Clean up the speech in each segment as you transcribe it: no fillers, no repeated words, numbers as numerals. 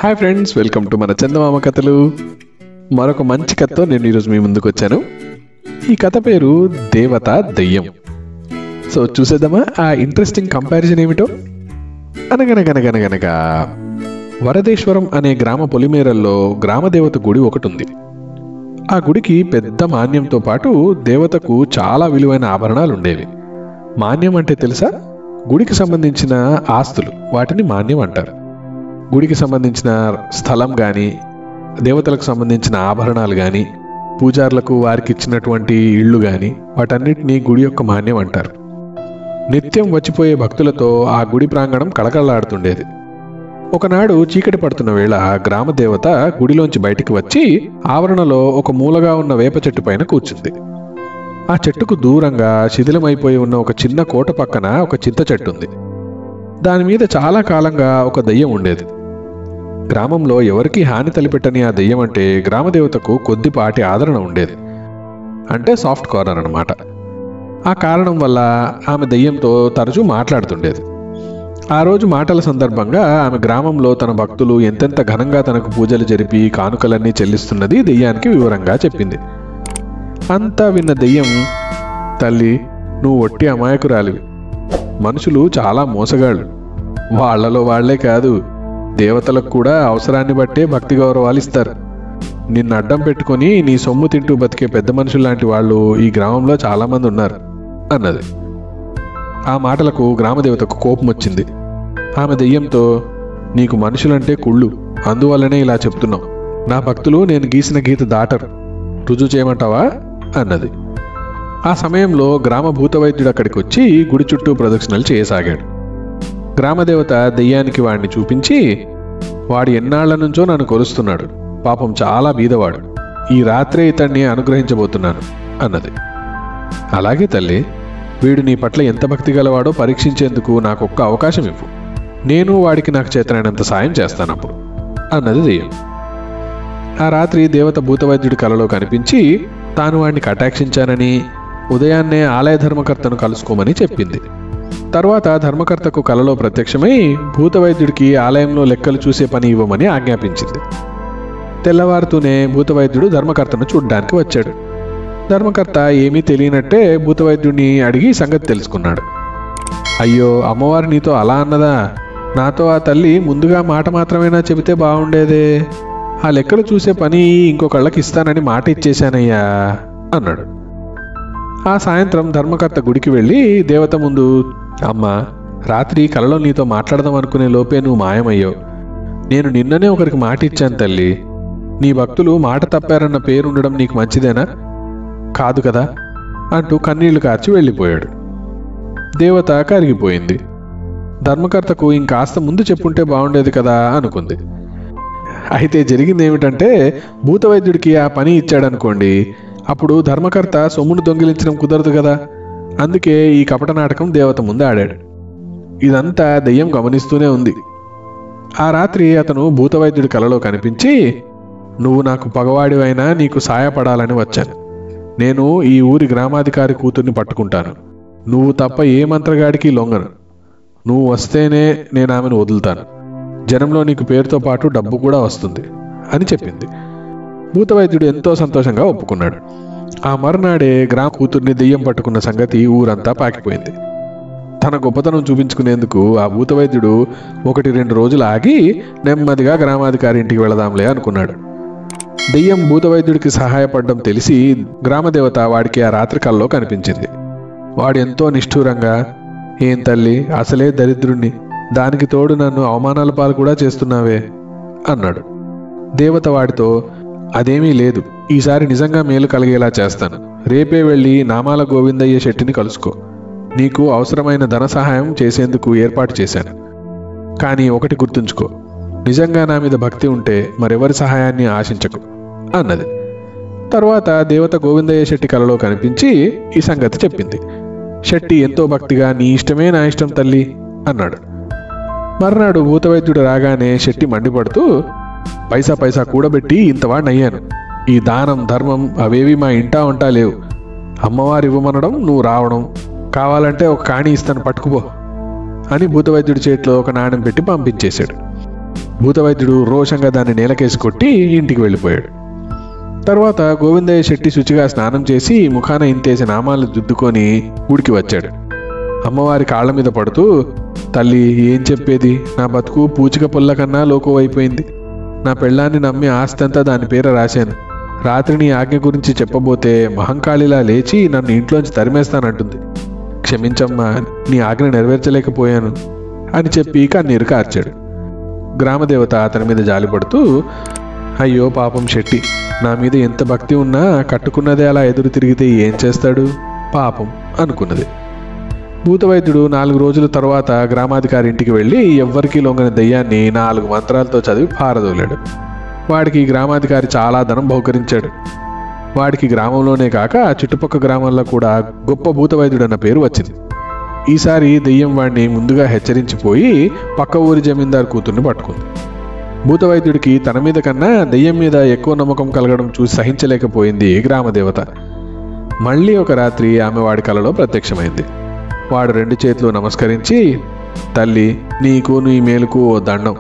Hi friends, welcome to మన చందమామ కథలు. మరొక మంచి కథతో నేను ఈరోజు మీ ముందుకు వచ్చాను. ఈ కథ పేరు దేవత దెయ్యం. సో చూసేద్దామా ఆ ఇంట్రెస్టింగ్ కంపారిజన్ ఏమిటో. అనగనగనగనగనగా వరదేశ్వరం అనే గ్రామ పొలిమేరల్లో గ్రామదేవత గుడి ఒకటి ఉంది. ఆ గుడికి పెద్ద మాన్యంతో పాటు దేవతకు చాలా విలువైన ఆభరణాలు ఉండేవి. మాన్యం అంటే తెలుసా? గుడికి సంబంధించిన ఆస్తులు, వాటిని మాన్యం అంటారు. గుడికి సంబంధించిన స్థలం కానీ, దేవతలకు సంబంధించిన ఆభరణాలు కానీ, పూజారులకు వారికి ఇచ్చినటువంటి ఇళ్ళు కానీ, వాటన్నిటినీ గుడి యొక్క మాన్యం అంటారు. నిత్యం వచ్చిపోయే భక్తులతో ఆ గుడి ప్రాంగణం కళకళలాడుతుండేది. ఒకనాడు చీకటి పడుతున్న వేళ గ్రామదేవత గుడిలోంచి బయటికి వచ్చి ఆవరణలో ఒక మూలగా ఉన్న వేప చెట్టు పైన కూర్చుంది. ఆ చెట్టుకు దూరంగా శిథిలమైపోయి ఉన్న ఒక చిన్న కోట పక్కన ఒక చింత చెట్టు ఉంది. దాని మీద చాలా కాలంగా ఒక దెయ్యం ఉండేది. గ్రామంలో ఎవరికీ హాని తలపెట్టని ఆ దెయ్యం అంటే గ్రామదేవతకు కొద్దిపాటి ఆదరణ ఉండేది. అంటే సాఫ్ట్ కార్నర్ అన్నమాట. ఆ కారణం వల్ల ఆమె దెయ్యంతో తరచూ మాట్లాడుతుండేది. ఆ రోజు మాటల సందర్భంగా ఆమె గ్రామంలో తన భక్తులు ఎంతెంత ఘనంగా తనకు పూజలు జరిపి కానుకలన్నీ చెల్లిస్తున్నది దెయ్యానికి వివరంగా చెప్పింది. అంతా విన్న దెయ్యం, తల్లి, నువ్వు ఒట్టి అమాయకురాలివి. మనుషులు చాలా మోసగాళ్ళు. వాళ్లలో వాళ్లే కాదు, దేవతలకు కూడా అవసరాన్ని బట్టే భక్తి గౌరవాలు ఇస్తారు. నిన్ను అడ్డం పెట్టుకుని నీ సొమ్ము తింటూ బతికే పెద్ద మనుషులు లాంటి వాళ్ళు ఈ గ్రామంలో చాలామంది ఉన్నారు అన్నది. ఆ మాటలకు గ్రామదేవతకు కోపం వచ్చింది. ఆమె దెయ్యంతో, నీకు మనుషులంటే కుళ్ళు, అందువల్లనే ఇలా చెప్తున్నావు. నా భక్తులు నేను గీసిన గీత దాటరు, రుజువు చేయమంటావా అన్నది. ఆ సమయంలో గ్రామ భూతవైద్యుడు అక్కడికి వచ్చి గుడి చుట్టూ ప్రదక్షిణలు చేయసాగాడు. గ్రామదేవత దెయ్యానికి వాడిని చూపించి, వాడు ఎన్నాళ్ల నుంచో నన్ను కొలుస్తున్నాడు, పాపం చాలా బీదవాడు, ఈ రాత్రే ఇతన్ని అనుగ్రహించబోతున్నాను అన్నది. అలాగే తల్లి, వీడు నీ పట్ల ఎంత భక్తి గలవాడో పరీక్షించేందుకు నాకు ఒక్క అవకాశం ఇవ్వు, నేను వాడికి నాకు చేతనైనంత సాయం చేస్తానప్పుడు అన్నది దెయ్యం. ఆ రాత్రి దేవత భూతవైద్యుడి కలలో కనిపించి తాను వాడిని కటాక్షించానని, ఉదయాన్నే ఆలయ ధర్మకర్తను కలుసుకోమని చెప్పింది. తర్వాత ధర్మకర్తకు కలలో ప్రత్యక్షమై భూతవైద్యుడికి ఆలయంలో లెక్కలు చూసే పని ఇవ్వమని ఆజ్ఞాపించింది. తెల్లవారుతూనే భూతవైద్యుడు ధర్మకర్తను చూడ్డానికి వచ్చాడు. ధర్మకర్త ఏమీ తెలియనట్టే భూతవైద్యుడిని అడిగి సంగతి తెలుసుకున్నాడు. అయ్యో, అమ్మవారు నీతో అలా అన్నదా? నాతో ఆ తల్లి ముందుగా మాట మాత్రమేనా చెబితే బాగుండేదే. ఆ లెక్కలు చూసే పని ఇంకొకళ్ళకి ఇస్తానని మాట ఇచ్చేశానయ్యా అన్నాడు. ఆ సాయంత్రం ధర్మకర్త గుడికి వెళ్ళి దేవత ముందు, అమ్మా, రాత్రి కలలో నీతో మాట్లాడదాం అనుకునే లోపే నువ్వు మాయమయ్యావు. నేను నిన్ననే ఒకరికి మాట ఇచ్చాను తల్లి. నీ భక్తులు మాట తప్పారన్న పేరుండడం నీకు మంచిదేనా? కాదు కదా అంటూ కన్నీళ్లు కార్చి వెళ్ళిపోయాడు. దేవత కరిగిపోయింది. ధర్మకర్తకు ఇంకాస్త ముందు చెప్పుంటే బాగుండేది కదా అనుకుంది. అయితే జరిగింది ఏమిటంటే, భూతవైద్యుడికి ఆ పని ఇచ్చాడనుకోండి, అప్పుడు ధర్మకర్త సొమ్మును దొంగిలించడం కుదరదు కదా. అందుకే ఈ కపట నాటకం దేవత ముందు ఆడాడు. ఇదంతా దెయ్యం గమనిస్తూనే ఉంది. ఆ రాత్రి అతను భూతవైద్యుడి కలలో కనిపించి, నువ్వు నాకు పగవాడివైనా నీకు సాయపడాలని వచ్చాను. నేను ఈ ఊరి గ్రామాధికారి కూతుర్ని పట్టుకుంటాను. నువ్వు తప్ప ఏ మంత్రగాడికి లొంగను. నువ్వు వస్తేనే నేను ఆమెను వదులుతాను. జనంలో నీకు పేరుతో పాటు డబ్బు కూడా వస్తుంది అని చెప్పింది. భూతవైద్యుడు ఎంతో సంతోషంగా ఒప్పుకున్నాడు. ఆ మరునాడే గ్రామ కూతుర్ని దెయ్యం పట్టుకున్న సంగతి ఊరంతా పాకిపోయింది. తన గొప్పతనం చూపించుకునేందుకు ఆ భూతవైద్యుడు 1-2 రోజులు ఆగి నెమ్మదిగా గ్రామాధికారి ఇంటికి వెళదాంలే అనుకున్నాడు. దెయ్యం భూతవైద్యుడికి సహాయపడడం తెలిసి గ్రామదేవత వాడికి ఆ రాత్రి కల్లో కనిపించింది. వాడు ఎంతో నిష్ఠూరంగా, ఏం తల్లి, అసలే దరిద్రుణ్ణి, దానికి తోడు నన్ను అవమానాల పాలు కూడా చేస్తున్నావే అన్నాడు. దేవత వాడితో, అదేమీ లేదు, ఈసారి నిజంగా మేలు కలిగేలా చేస్తాను. రేపే వెళ్ళి నామాల గోవిందయ్య శెట్టిని కలుసుకో. నీకు అవసరమైన ధన సహాయం చేసేందుకు ఏర్పాటు చేశాను. కానీ ఒకటి గుర్తుంచుకో, నిజంగా నా మీద భక్తి ఉంటే మరెవరి సహాయాన్ని ఆశించకు అన్నది. తర్వాత దేవత గోవిందయ్య శెట్టి కలలో కనిపించి ఈ సంగతి చెప్పింది. శెట్టి ఎంతో భక్తిగా, నీ ఇష్టమే నా ఇష్టం తల్లి అన్నాడు. మర్నాడు భూతవైద్యుడు రాగానే శెట్టి మండిపడుతూ, పైసా పైసా కూడబెట్టి ఇంతవాడినయ్యాను. ఈ దానం ధర్మం అవేవి మా ఇంటా వంటా లేవు. అమ్మవారు ఇవ్వమనడం, నువ్వు రావడం, కావాలంటే ఒక కాణి ఇస్తాను పట్టుకుపో అని భూతవైద్యుడి చేతిలో ఒక నాణెం పెట్టి పంపించేశాడు. భూతవైద్యుడు రోషంగా దాన్ని నేలకేసి కొట్టి ఇంటికి వెళ్ళిపోయాడు. తర్వాత గోవిందయ్య శెట్టి శుచిగా స్నానం చేసి ముఖాన ఇంతేసి నామాలు దుద్దుకొని గుడికి వచ్చాడు. అమ్మవారి కాళ్ల మీద పడుతూ, తల్లి ఏం చెప్పేది, నా బతుకు పూచిక పుల్ల కన్నా లోకం అయిపోయింది. నా పెళ్ళాన్ని నమ్మి ఆస్తి అంతా దాని పేర రాశాను. రాత్రి నీ ఆజ్ఞ గురించి చెప్పబోతే మహంకాళిలా లేచి నన్ను ఇంట్లోంచి తరిమేస్తానంటుంది. క్షమించమ్మా, నీ ఆజ్ఞ నెరవేర్చలేకపోయాను అని చెప్పి కన్నీరు కార్చాడు. గ్రామదేవత అతని మీద జాలిపడుతూ, అయ్యో పాపం శెట్టి, నా మీద ఎంత భక్తి ఉన్నా కట్టుకున్నదే అలా ఎదురు తిరిగితే ఏం చేస్తాడు పాపం అనుకున్నది. భూతవైద్యుడు 4 రోజుల తర్వాత గ్రామాధికారి ఇంటికి వెళ్ళి ఎవ్వరికీ లొంగని దెయ్యాన్ని 4 మంత్రాలతో చదివి పారదోలాడు. వాడికి గ్రామాధికారి చాలా ధనం బహుకరించాడు. వాడికి గ్రామంలోనే కాక చుట్టుపక్కల గ్రామాల్లో కూడా గొప్ప భూతవైద్యుడు అన్న పేరు వచ్చింది. ఈసారి దెయ్యం వాడిని ముందుగా హెచ్చరించిపోయి పక్క ఊరి జమీందారు కూతుర్ని పట్టుకుంది. భూతవైద్యుడికి తన మీద కన్నా దెయ్యం మీద ఎక్కువ నమ్మకం కలగడం చూసి సహించలేకపోయింది గ్రామదేవత. మళ్ళీ ఒక రాత్రి ఆమె వాడి కలలో ప్రత్యక్షమైంది. వాడు 2 చేతులు నమస్కరించి, తల్లి, నీకు నీ మేలుకు ఓ దండం.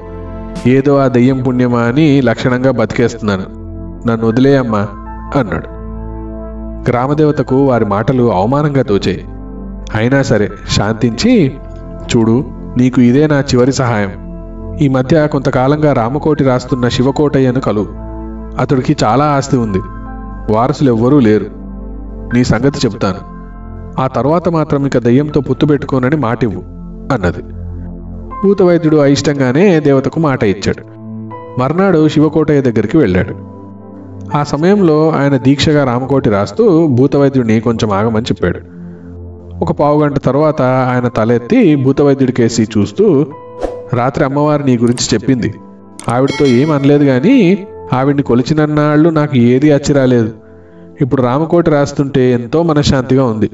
ఏదో ఆ దెయ్యం పుణ్యమా అని లక్షణంగా బతికేస్తున్నాను, నన్ను వదిలేయమ్మా అన్నాడు. గ్రామదేవతకు వారి మాటలు అవమానంగా తోచాయి. అయినా సరే శాంతించి, చూడు, నీకు ఇదే నా చివరి సహాయం. ఈ మధ్య కొంతకాలంగా రామకోటి రాస్తున్న శివకోటయ్యను కలువు. అతడికి చాలా ఆస్తి ఉంది, వారసులు ఎవ్వరూ లేరు. నీ సంగతి చెప్తాను. ఆ తర్వాత మాత్రం ఇక దెయ్యంతో పొత్తు పెట్టుకోనని మాటివ్వు అన్నది. భూతవైద్యుడు అయిష్టంగానే దేవతకు మాట ఇచ్చాడు. మర్నాడు శివకోటయ్య దగ్గరికి వెళ్ళాడు. ఆ సమయంలో ఆయన దీక్షగా రామకోటి రాస్తూ భూతవైద్యుడిని కొంచెం ఆగమని చెప్పాడు. ఒక పావుగంట తర్వాత ఆయన తలెత్తి భూతవైద్యుడికేసి చూస్తూ, రాత్రి అమ్మవారు నీ గురించి చెప్పింది. ఆవిడతో ఏం అనలేదు, కానీ ఆవిడ్ని కొలిచినన్నాళ్ళు నాకు ఏది అచ్చిరాలేదు. ఇప్పుడు రామకోటి రాస్తుంటే ఎంతో మనశ్శాంతిగా ఉంది.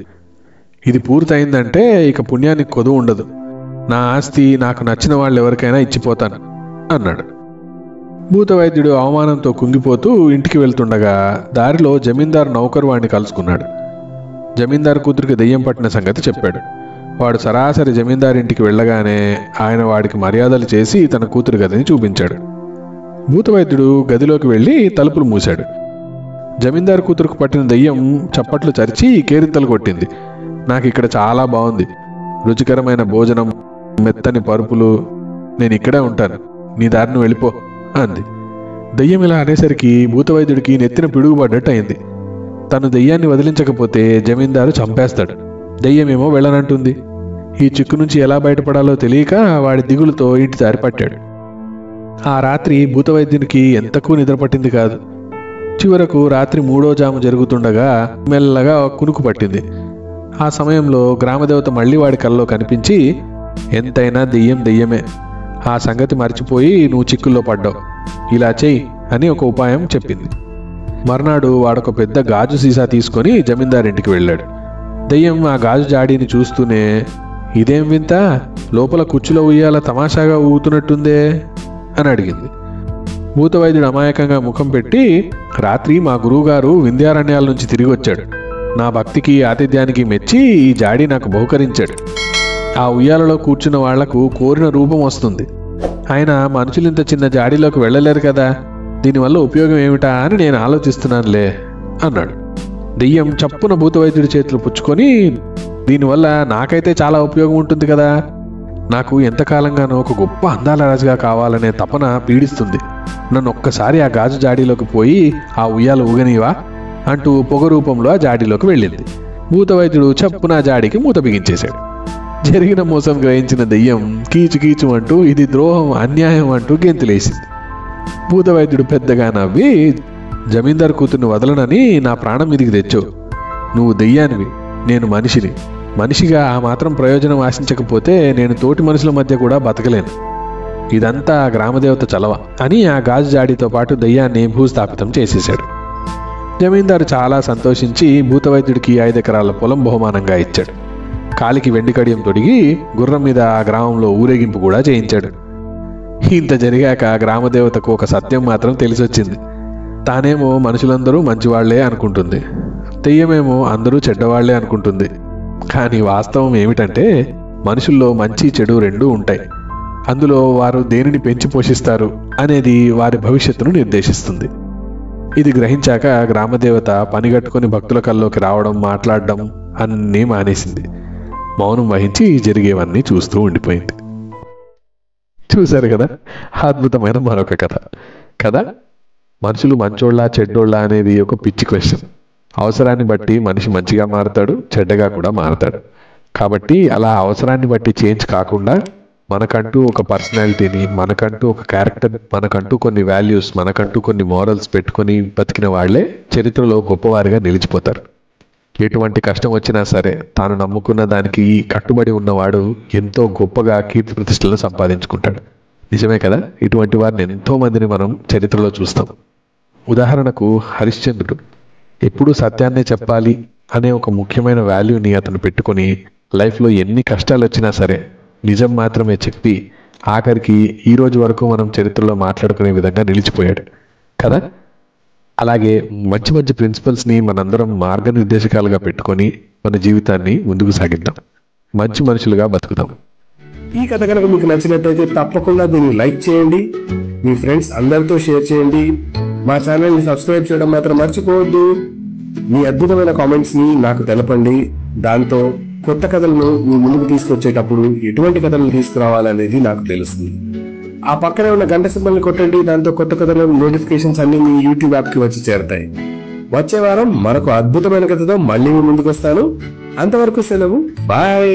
ఇది పూర్తయిందంటే ఇక పుణ్యానికి కొదువు ఉండదు. నా ఆస్తి నాకు నచ్చిన వాళ్ళు ఎవరికైనా ఇచ్చిపోతాను అన్నాడు. భూతవైద్యుడు అవమానంతో కుంగిపోతూ ఇంటికి వెళ్తుండగా దారిలో జమీందారు నౌకరు వాడిని కలుసుకున్నాడు. జమీందారు కూతురికి దెయ్యం పట్టిన సంగతి చెప్పాడు. వాడు సరాసరి జమీందారు ఇంటికి వెళ్ళగానే ఆయన వాడికి మర్యాదలు చేసి తన కూతురు గదిని చూపించాడు. భూతవైద్యుడు గదిలోకి వెళ్ళి తలుపులు మూశాడు. జమీందారు కూతురుకు పట్టిన దెయ్యం చప్పట్లు చరిచి కేరింతలు కొట్టింది. నాకు ఇక్కడ చాలా బాగుంది, రుచికరమైన భోజనం, మెత్తని పరుపులు, నేను ఇక్కడే ఉంటాను, నీ దారిని వెళ్ళిపో అంది. దెయ్యం ఇలా అనేసరికి భూతవైద్యుడికి నెత్తిన పిడుగుపడ్డట్టు అయింది. తను దెయ్యాన్ని వదిలించకపోతే జమీందారు చంపేస్తాడు. దెయ్యమేమో వెళ్ళనంటుంది. ఈ చిక్కు నుంచి ఎలా బయటపడాలో తెలియక వాడి దిగులుతో ఇంటి దారి పట్టాడు. ఆ రాత్రి భూతవైద్యునికి ఎంతకు నిద్ర పట్టింది కాదు. చివరకు రాత్రి 3వ జాము జరుగుతుండగా మెల్లగా కునుకు పట్టింది. ఆ సమయంలో గ్రామదేవత మళ్ళీ వాడి కల్లో కనిపించి, ఎంతైనా దెయ్యం దెయ్యమే, ఆ సంగతి మర్చిపోయి నువ్వు చిక్కుల్లో పడ్డావు, ఇలా చెయ్యి అని ఒక ఉపాయం చెప్పింది. మర్నాడు వాడొక పెద్ద గాజు సీసా తీసుకొని జమీందారింటికి వెళ్ళాడు. దెయ్యం ఆ గాజు జాడీని చూస్తూనే, ఇదేం వింత, లోపల కుర్చీలో ఉయ్యాల తమాషాగా ఊగుతున్నట్టుందే అని అడిగింది. భూతవైద్యుడు అమాయకంగా ముఖం పెట్టి, రాత్రి మా గురువుగారు వింధ్యారణ్యాల నుంచి తిరిగి వచ్చాడు. నా భక్తికి ఆతిథ్యానికి మెచ్చి ఈ జాడీ నాకు బహుకరించాడు. ఆ ఉయ్యాలలో కూర్చున్న వాళ్లకు కోరిన రూపం వస్తుంది. ఆయన మనుషులు ఇంత చిన్న జాడీలోకి వెళ్ళలేరు కదా, దీనివల్ల ఉపయోగం ఏమిటా అని నేను ఆలోచిస్తున్నానులే అన్నాడు. దెయ్యం చప్పున భూతవైద్యుడి చేతులు పుచ్చుకొని, దీనివల్ల నాకైతే చాలా ఉపయోగం ఉంటుంది కదా, నాకు ఎంతకాలంగానో ఒక గొప్ప అందాల రాజుగా కావాలనే తపన పీడిస్తుంది. నన్ను ఒక్కసారి ఆ గాజు జాడీలోకి పోయి ఆ ఉయ్యాల ఊగనివా అంటూ పొగ రూపంలో ఆ జాడీలోకి వెళ్ళింది. భూతవైద్యుడు చప్పున ఆ జాడీకి మూత బిగించేశాడు. జరిగిన మోసం గ్రహించిన దెయ్యం కీచు కీచు అంటూ ఇది ద్రోహం, అన్యాయం అంటూ గెంతులేసింది. భూతవైద్యుడు పెద్దగా నవ్వి, జమీందారు కూతుర్ని వదలనని నా ప్రాణం మీదికి తెచ్చావు. నువ్వు దెయ్యానివి, నేను మనిషిని. మనిషిగా ఆ మాత్రం ప్రయోజనం ఆశించకపోతే నేను తోటి మనుషుల మధ్య కూడా బతకలేను. ఇదంతా గ్రామదేవత చలవ అని ఆ గాజు జాడీతో పాటు దెయ్యాన్ని భూస్థాపితం చేసేశాడు. జమీందారు చాలా సంతోషించి భూతవైద్యుడికి 5 ఎకరాల పొలం బహుమానంగా ఇచ్చాడు. కాలికి వెండి కడియం తొడిగి గుర్రం మీద ఆ గ్రామంలో ఊరేగింపు కూడా చేయించాడు. ఇంత జరిగాక గ్రామదేవతకు ఒక సత్యం మాత్రం తెలిసొచ్చింది. తానేమో మనుషులందరూ మంచివాళ్లే అనుకుంటుంది, దెయ్యమేమో అందరూ చెడ్డవాళ్లే అనుకుంటుంది. కానీ వాస్తవం ఏమిటంటే మనుషుల్లో మంచి చెడు రెండూ ఉంటాయి. అందులో వారు దేనిని పెంచి పోషిస్తారు అనేది వారి భవిష్యత్తును నిర్దేశిస్తుంది. ఇది గ్రహించాక గ్రామదేవత పనిగట్టుకుని భక్తుల కల్లోకి రావడం, మాట్లాడడం అన్నీ మానేసింది. మౌనం వహించి జరిగేవన్నీ చూస్తూ ఉండిపోయింది. చూశారు కదా, అద్భుతమైన మరొక కథ కదా. మనుషులు మంచోళ్ళ చెడ్డోళ్ళ అనేది ఒక పిచ్చి క్వశ్చన్. అవసరాన్ని బట్టి మనిషి మంచిగా మారతాడు, చెడ్డగా కూడా మారతాడు. కాబట్టి అలా అవసరాన్ని బట్టి చేంజ్ కాకుండా మనకంటూ ఒక పర్సనాలిటీని, మనకంటూ ఒక క్యారెక్టర్, మనకంటూ కొన్ని వాల్యూస్, మనకంటూ కొన్ని మోరల్స్ పెట్టుకొని బతికిన వాళ్లే చరిత్రలో గొప్పవారిగా నిలిచిపోతారు. ఎటువంటి కష్టం వచ్చినా సరే తాను నమ్ముకున్న దానికి కట్టుబడి ఉన్నవాడు ఎంతో గొప్పగా కీర్తి ప్రతిష్టలను సంపాదించుకుంటాడు. నిజమే కదా. ఇటువంటి వారిని ఎంతో మందిని మనం చరిత్రలో చూస్తాం. ఉదాహరణకు హరిశ్చంద్రుడు ఎప్పుడూ సత్యాన్నే చెప్పాలి అనే ఒక ముఖ్యమైన వాల్యూని అతను పెట్టుకొని లైఫ్లో ఎన్ని కష్టాలు వచ్చినా సరే నిజం మాత్రమే చెప్పి ఆఖరికి ఈ రోజు వరకు మనం చరిత్రలో మాట్లాడుకునే విధంగా నిలిచిపోయాడు కదా. అలాగే మంచి మంచి ప్రిన్సిపల్స్ని మనందరం మార్గనిర్దేశకాలుగా పెట్టుకొని మన జీవితాన్ని ముందుకు సాగిద్దాం, మంచి మనుషులుగా బతుకుదాం. ఈ కథ కనుక మీకు నచ్చినట్లయితే తప్పకుండా దీన్ని లైక్ చేయండి, మీ ఫ్రెండ్స్ అందరితో షేర్ చేయండి. మా ఛానల్ని సబ్స్క్రైబ్ చేయడం మాత్రం మర్చిపోవద్దు. మీ అద్భుతమైన కామెంట్స్ని నాకు తెలపండి. దాంతో కొత్త కథలను మీ ముందుకు తీసుకొచ్చేటప్పుడు ఎటువంటి కథలను తీసుకురావాలనేది నాకు తెలుస్తుంది. ఆ పక్కనే ఉన్న గంట సింబల్ని కొట్టండి. దాంతో కొత్త కథల నోటిఫికేషన్స్ అన్ని మీ యూట్యూబ్ యాప్కి వచ్చి చేరతాయి. వచ్చే వారం మరొక అద్భుతమైన కథతో మళ్ళీ మీ ముందుకు వస్తాను. అంతవరకు సెలవు, బాయ్.